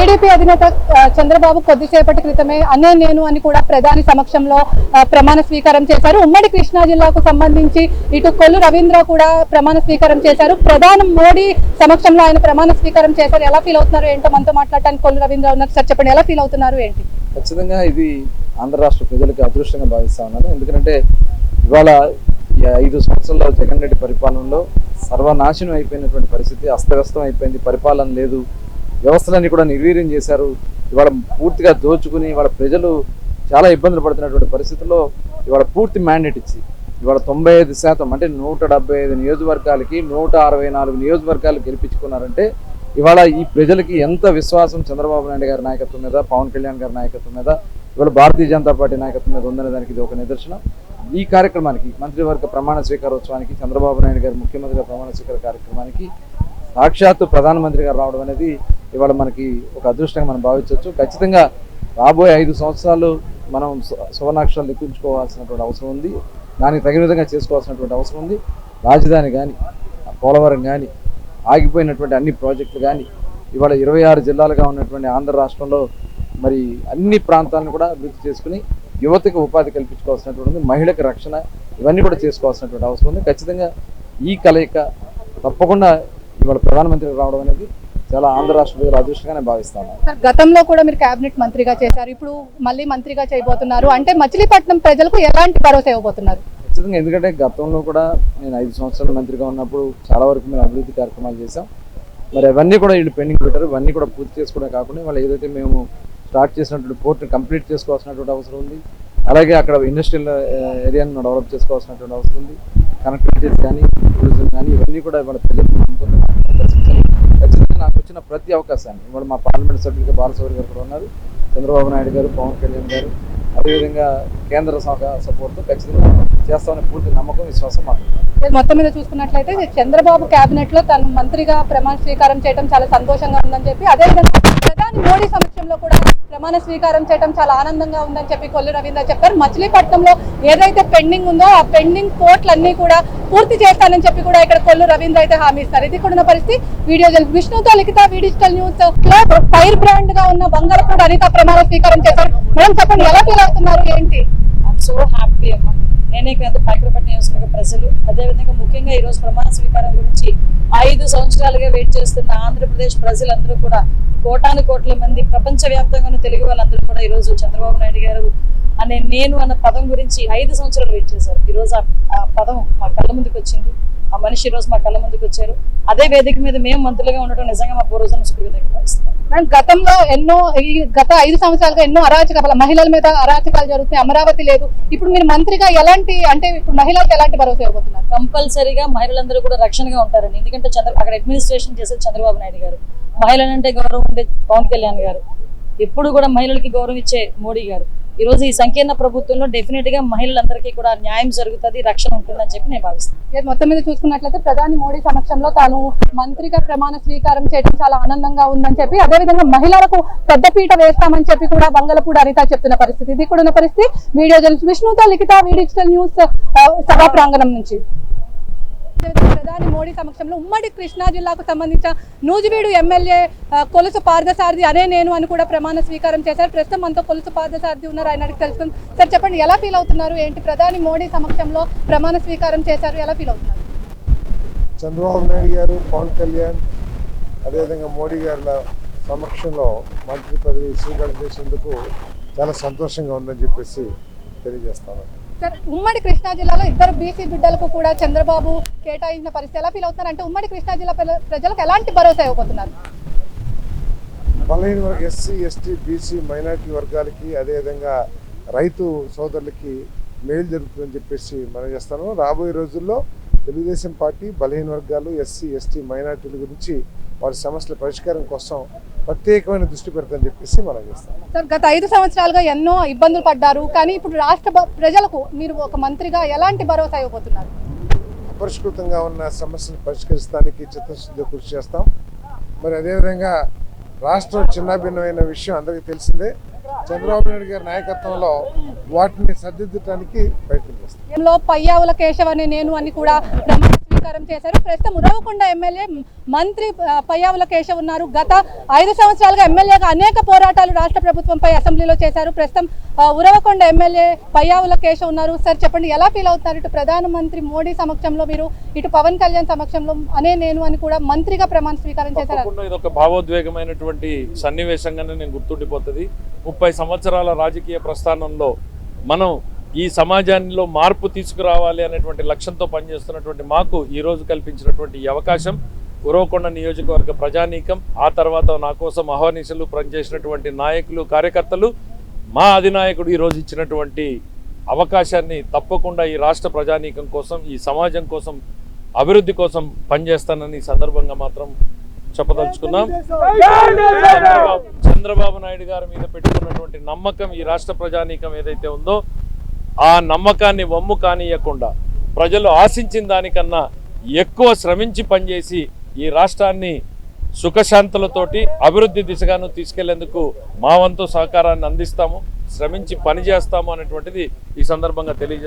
TDP అధినేత చంద్రబాబు కొద్దిసేపటి క్రితమే అనే నేను అని కూడా ప్రధాని సమక్షంలో ప్రమాణ స్వీకారం చేశారు. ఉమ్మడి కృష్ణా జిల్లాకు సంబంధించి ఇటు కొల్లు రవీంద్ర కూడా ప్రమాణ స్వీకారం చేశారు. ప్రధాని మోడీ సమక్షంలో ఆయన ప్రమాణ స్వీకారం చేశారు. ఎలా ఫీల్ అవుతున్నారు ఏంటో మనతో మాట్లాడటానికి కొల్లు రవీంద్ర ఉన్నారు. సార్ చెప్పండి, ఎలా ఫీల్ అవుతున్నారు ఏంటి? ఖచ్చితంగా ఇది ఆంధ్ర రాష్ట్ర ప్రజలకు అదృష్టంగా భావిస్తా ఉన్నాను. ఎందుకంటే ఇవాళ 5 సంవత్సరాల్లో జగన్ రెడ్డి పరిపాలనలో సర్వనాశనం అయిపోయినటువంటి పరిస్థితి, అస్తవ్యస్తం అయిపోయింది, పరిపాలన లేదు, వ్యవస్థలన్నీ కూడా నిర్వీర్యం చేశారు. ఇవాళ పూర్తిగా దోచుకుని ఇవాళ ప్రజలు చాలా ఇబ్బందులు పడుతున్నటువంటి పరిస్థితుల్లో ఇవాళ పూర్తి మ్యాండేట్ ఇచ్చి ఇవాళ 95% అంటే 175 నియోజకవర్గాలకి 164 నియోజకవర్గాలు గెలిపించుకున్నారంటే ఇవాళ ఈ ప్రజలకి ఎంత విశ్వాసం చంద్రబాబు నాయుడు గారి నాయకత్వం మీద, పవన్ కళ్యాణ్ గారి నాయకత్వం మీద, ఇవాళ భారతీయ జనతా పార్టీ నాయకత్వం మీద ఉందనే దానికి ఇది ఒక నిదర్శనం. ఈ కార్యక్రమానికి మంత్రివర్గ ప్రమాణ స్వీకారోత్సవానికి చంద్రబాబు నాయుడు గారి ముఖ్యమంత్రిగా ప్రమాణ స్వీకార కార్యక్రమానికి సాక్షాత్తు ప్రధానమంత్రి గారు రావడం అనేది ఇవాళ మనకి ఒక అదృష్టంగా మనం భావించవచ్చు. ఖచ్చితంగా రాబోయే 5 సంవత్సరాలు మనం సువర్ణాక్షరాలు లిఖించుకోవాల్సినటువంటి అవసరం ఉంది. దానికి తగిన విధంగా చేసుకోవాల్సినటువంటి అవసరం ఉంది. రాజధాని కానీ, పోలవరం కానీ, ఆగిపోయినటువంటి అన్ని ప్రాజెక్టులు కానీ, ఇవాళ 26 జిల్లాలుగా ఉన్నటువంటి ఆంధ్ర రాష్ట్రంలో మరి అన్ని ప్రాంతాలను కూడా అభివృద్ధి చేసుకుని యువతకు ఉపాధి కల్పించుకోవాల్సినటువంటి, మహిళలకు రక్షణ, ఇవన్నీ కూడా చేసుకోవాల్సినటువంటి అవసరం ఉంది. ఖచ్చితంగా ఈ కలయిక తప్పకుండా ఇవాళ ప్రధానమంత్రి రావడం అనేది చాలా ఆంధ్ర రాష్ట్ర ప్రజలు అదృష్టంగానే భావిస్తాను. గతంలో కూడా మీరు కేబినెట్ మంత్రిగా చేశారు, ఇప్పుడు మళ్ళీ మంత్రిగా చేయబోతున్నారు అంటే మచిలీపట్నం ప్రజలకు ఎలాంటి భరోసా ఇవ్వబోతున్నారు? ఖచ్చితంగా, ఎందుకంటే గతంలో కూడా నేను 5 సంవత్సరాలు మంత్రిగా ఉన్నప్పుడు చాలా వరకు మేము అభివృద్ధి కార్యక్రమాలు చేశాం. మరి అవన్నీ కూడా వీళ్ళు పెండింగ్ పెట్టారు. ఇవన్నీ కూడా పూర్తి చేసుకోవడం కాకుండా వాళ్ళు ఏదైతే మేము స్టార్ట్ చేసినటువంటి పోర్ట్ని కంప్లీట్ చేసుకోవాల్సినటువంటి అవసరం ఉంది. అలాగే అక్కడ ఇండస్ట్రియల్ ఏరియాను డెవలప్ చేసుకోవాల్సినటువంటి అవసరం ఉంది. కనెక్టివిటీస్ కానీ, టూరిజం కానీ, ఇవన్నీ కూడా ఇవాళ ప్రజలకు ఖచ్చితంగా నాకు వచ్చిన ప్రతి అవకాశాన్ని ఇవాళ మా పార్లమెంట్ సభ్యులుగా బాలసౌరి గారు కూడా ఉన్నారు, చంద్రబాబు నాయుడు గారు, పవన్ కళ్యాణ్ గారు, అదేవిధంగా కేంద్ర సపోర్ట్తో ఖచ్చితంగా చేస్తామనే పూర్తి నమ్మకం, విశ్వాసం మాకు. మొత్తం మీద చూసుకున్నట్లయితే చంద్రబాబు కేబినెట్ లో తను మంత్రిగా ప్రమాణ స్వీకారం చేయడం చాలా సంతోషంగా ఉందని చెప్పి, అదేవిధంగా ప్రధాని మోడీ సమక్షంలో కూడా ప్రమాణ స్వీకారం చేయడం చాలా ఆనందంగా ఉందని చెప్పి కొల్లు రవీంద్ర చెప్పారు. మచిలీపట్నంలో ఏదైతే పెండింగ్ ఉందో ఆ పెండింగ్ కోర్టులన్నీ కూడా పూర్తి చేస్తానని చెప్పి కూడా ఇక్కడ కొల్లు రవీంద్ర అయితే హామీ ఇస్తారు. ఇది కూడా పరిస్థితి. వీడియో విష్ణుతో లిఖిత, డిజిటల్ న్యూస్ లో ఫైర్ బ్రాండ్ గా ఉన్న బంగారపూడి అనిత ప్రమాణ స్వీకారం చేశారు. మేడం చెప్పండి, ఎలా ఫీల్ అవుతున్నారు ఏంటి? సో హ్యాపీ అమ్మా. నేనే కాదు, పైకరపట్నం నియోజకవర్గ ప్రజలు, అదేవిధంగా ముఖ్యంగా ఈరోజు ప్రమాణ స్వీకారం గురించి 5 సంవత్సరాలుగా వెయిట్ చేస్తున్న ఆంధ్రప్రదేశ్ ప్రజలందరూ కూడా, కోటాను కోట్ల మంది, ప్రపంచవ్యాప్తంగా తెలుగు వాళ్ళందరూ కూడా ఈరోజు చంద్రబాబు నాయుడు గారు అనే నేను అన్న పదం గురించి 5 సంవత్సరాలు వెయిట్ చేశారు. ఈరోజు ఆ పదం మా కళ్ళ ముందుకు వచ్చింది. ఆ మనిషి ఈరోజు మా కళ్ళ ముందుకు వచ్చారు. అదే వేదిక మీద మేము మంత్రులుగా ఉండటం నిజంగా మా పూర్వజన్మ సుకృతంగా భావిస్తున్నాం. గతంలో గత 5 సంవత్సరాలుగా ఎన్నో అరాచకాలు, మహిళల మీద అరాచకాలు జరుగుతున్నాయి, అమరావతి లేదు. ఇప్పుడు మీరు మంత్రిగా ఎలాంటి, అంటే ఇప్పుడు మహిళలకు ఎలాంటి భరోసా ఇవ్వబోతున్నారు? కంపల్సరీగా మహిళలందరూ కూడా రక్షణగా ఉంటారండి. ఎందుకంటే అక్కడ అడ్మినిస్ట్రేషన్ చేసేది చంద్రబాబు నాయుడు గారు, మహిళలంటే గౌరవం ఉండే పవన్ కళ్యాణ్ గారు, ఎప్పుడు కూడా మహిళలకి గౌరవం ఇచ్చే మోడీ గారు. ఈ రోజు ఈ సంకీర్ణ ప్రభుత్వంలో డెఫినెట్ గా మహిళలందరికీ కూడా న్యాయం జరుగుతుంది, రక్షణ ఉంటుందని చెప్పి నేను భావిస్తాను. మొత్తం మీద చూసుకున్నట్లయితే ప్రధాని మోడీ సమక్షంలో తాను మంత్రిగా ప్రమాణ స్వీకారం చేయడం చాలా ఆనందంగా ఉందని చెప్పి, అదేవిధంగా మహిళలకు పెద్దపీట వేస్తామని చెప్పి కూడా బంగళపూడి అనిత చెప్తున్న పరిస్థితి. ఇది కూడా ఉన్న పరిస్థితి. వీడియో జర్నలిస్ట్ విష్ణుతో లిఖిత, డిజిటల్ న్యూస్, సభా ప్రాంగణం నుంచి. ప్రధాని మోడీ సమక్షంలో ఉమ్మడి కృష్ణా జిల్లాకు సంబంధించిన నూజివీడు ఎమ్మెల్యే కొలుసు పార్థసారథి అనే నేను అని కూడా ప్రమాణ స్వీకారం చేశారు. ప్రస్తుతం మనతో కొలుసు పార్థసారథి ఉన్నారు, ఆయన అడిగి తెలుసుకుందాం. సార్ చెప్పండి, ఎలా ఫీల్ అవుతున్నారు ఏంటి? ప్రధాని మోడీ సమక్షంలో ప్రమాణ స్వీకారం చేశారు, ఎలా ఫీల్ అవుతున్నారు? చంద్రబాబు నాయుడు గారు, పవన్ కళ్యాణ్, అదేవిధంగా మోడీ గారి సమక్షంలో మంత్రి పదవి స్వీకారం చేసేందుకు చాలా సంతోషంగా ఉందని చెప్పేసి తెలియజేస్తాను. సార్, ఉమ్మడి కృష్ణా జిల్లాలో 2 బీసీ బిడ్డలకు కూడా చంద్రబాబు కేటాయించిన పరిస్థితి ఎలా ఫీల్ అవుతున్నారు? అంటే ఉమ్మడి కృష్ణా జిల్లా ప్రజలకు ఎలాంటి భరోసా ఇవ్వబోతున్నారు? బలహీన వర్గ ఎస్సీ, ఎస్టీ, బీసీ, మైనార్టీ వర్గాలకి, అదేవిధంగా రైతు సోదరులకి మేలు జరుగుతుందని చెప్పేసి మనం చేస్తాను. రాబోయే రోజుల్లో తెలుగుదేశం పార్టీ బలహీన వర్గాలు, ఎస్సీ, ఎస్టీ, మైనార్టీల గురించి వారి సమస్యల పరిష్కారం కోసం ప్రత్యేకమైన దృష్టి పెడతామని చెప్పేసి మనం చేస్తాం. సార్, గత 5 సంవత్సరాలుగా ఎన్నో ఇబ్బందులు పడ్డారు, కానీ ఇప్పుడు రాష్ట్ర ప్రజలకు మీరు ఒక మంత్రిగా ఎలాంటి భరోసా ఇవ్వబోతున్నారు? అపరిష్కృతంగా ఉన్న సమస్యను పరిష్కరించడానికి చిత్తశుద్ధితో కృషి చేస్తాం. మరి అదేవిధంగా రాష్ట్రం చిన్నాభిన్నమైన విషయం అందరికీ తెలిసిందే. చంద్రబాబు నాయుడు గారి నాయకత్వంలో వాటిని సరిదిద్దడానికి ప్రయత్నం చేస్తాం. పయ్యావుల కేశవ్ అనే నేను అని కూడా స్వీకారం చేశారు. ప్రస్తుతం ఉరవకొండ ఎమ్మెల్యే మంత్రి పయ్యావుల కేశవ్ ఉన్నారు. గత 5 సంవత్సరాలుగా ఎమ్మెల్యేగా అనేక పోరాటాలు రాష్ట్ర ప్రభుత్వంపై అసెంబ్లీలో చేశారు. ప్రస్తుతం ఉరవకొండ ఎమ్మెల్యే పయ్యావుల కేశవ్ ఉన్నారు. సార్ చెప్పండి, ఎలా ఫీల్ అవుతున్నారు? ఇటు ప్రధానమంత్రి మోడీ సమక్షంలో మీరు, ఇటు పవన్ కళ్యాణ్ సమక్షంలో నేను అని కూడా మంత్రిగా ప్రమాణ స్వీకారం చేశారు. ఇది ఒక భావోద్వేగమైనటువంటి సన్నివేశంగానే నేను గుర్తుండిపోతుంది. 30 సంవత్సరాల రాజకీయ ప్రస్థానంలో మనం ఈ సమాజంలో మార్పు తీసుకురావాలి అనేటువంటి లక్ష్యంతో పనిచేస్తున్నటువంటి మాకు ఈరోజు కల్పించినటువంటి ఈ అవకాశం ఉరవకొండ నియోజకవర్గ ప్రజానీకం, ఆ తర్వాత నా కోసం అహర్నిశలు పనిచేసినటువంటి నాయకులు, కార్యకర్తలు, మా అధినాయకుడు ఈరోజు ఇచ్చినటువంటి అవకాశాన్ని తప్పకుండా ఈ రాష్ట్ర ప్రజానీకం కోసం, ఈ సమాజం కోసం, అభివృద్ధి కోసం పనిచేస్తానని ఈ సందర్భంగా మాత్రం చెప్పదలుచుకున్నాం. చంద్రబాబు నాయుడు గారి మీద పెట్టుకున్నటువంటి నమ్మకం ఈ రాష్ట్ర ప్రజానీకం ఏదైతే ఉందో ఆ నమ్మకాన్ని వమ్ము కానియకుండా ప్రజలు ఆశించిన దానికన్నా ఎక్కువ శ్రమించి పనిచేసి ఈ రాష్ట్రాన్ని సుఖశాంతులతోటి అభివృద్ధి దిశగాను తీసుకెళ్లేందుకు మా వంతు సహకారాన్ని అందిస్తాము, శ్రమించి పనిచేస్తాము అనేటువంటిది ఈ సందర్భంగా తెలియజేస్తాము.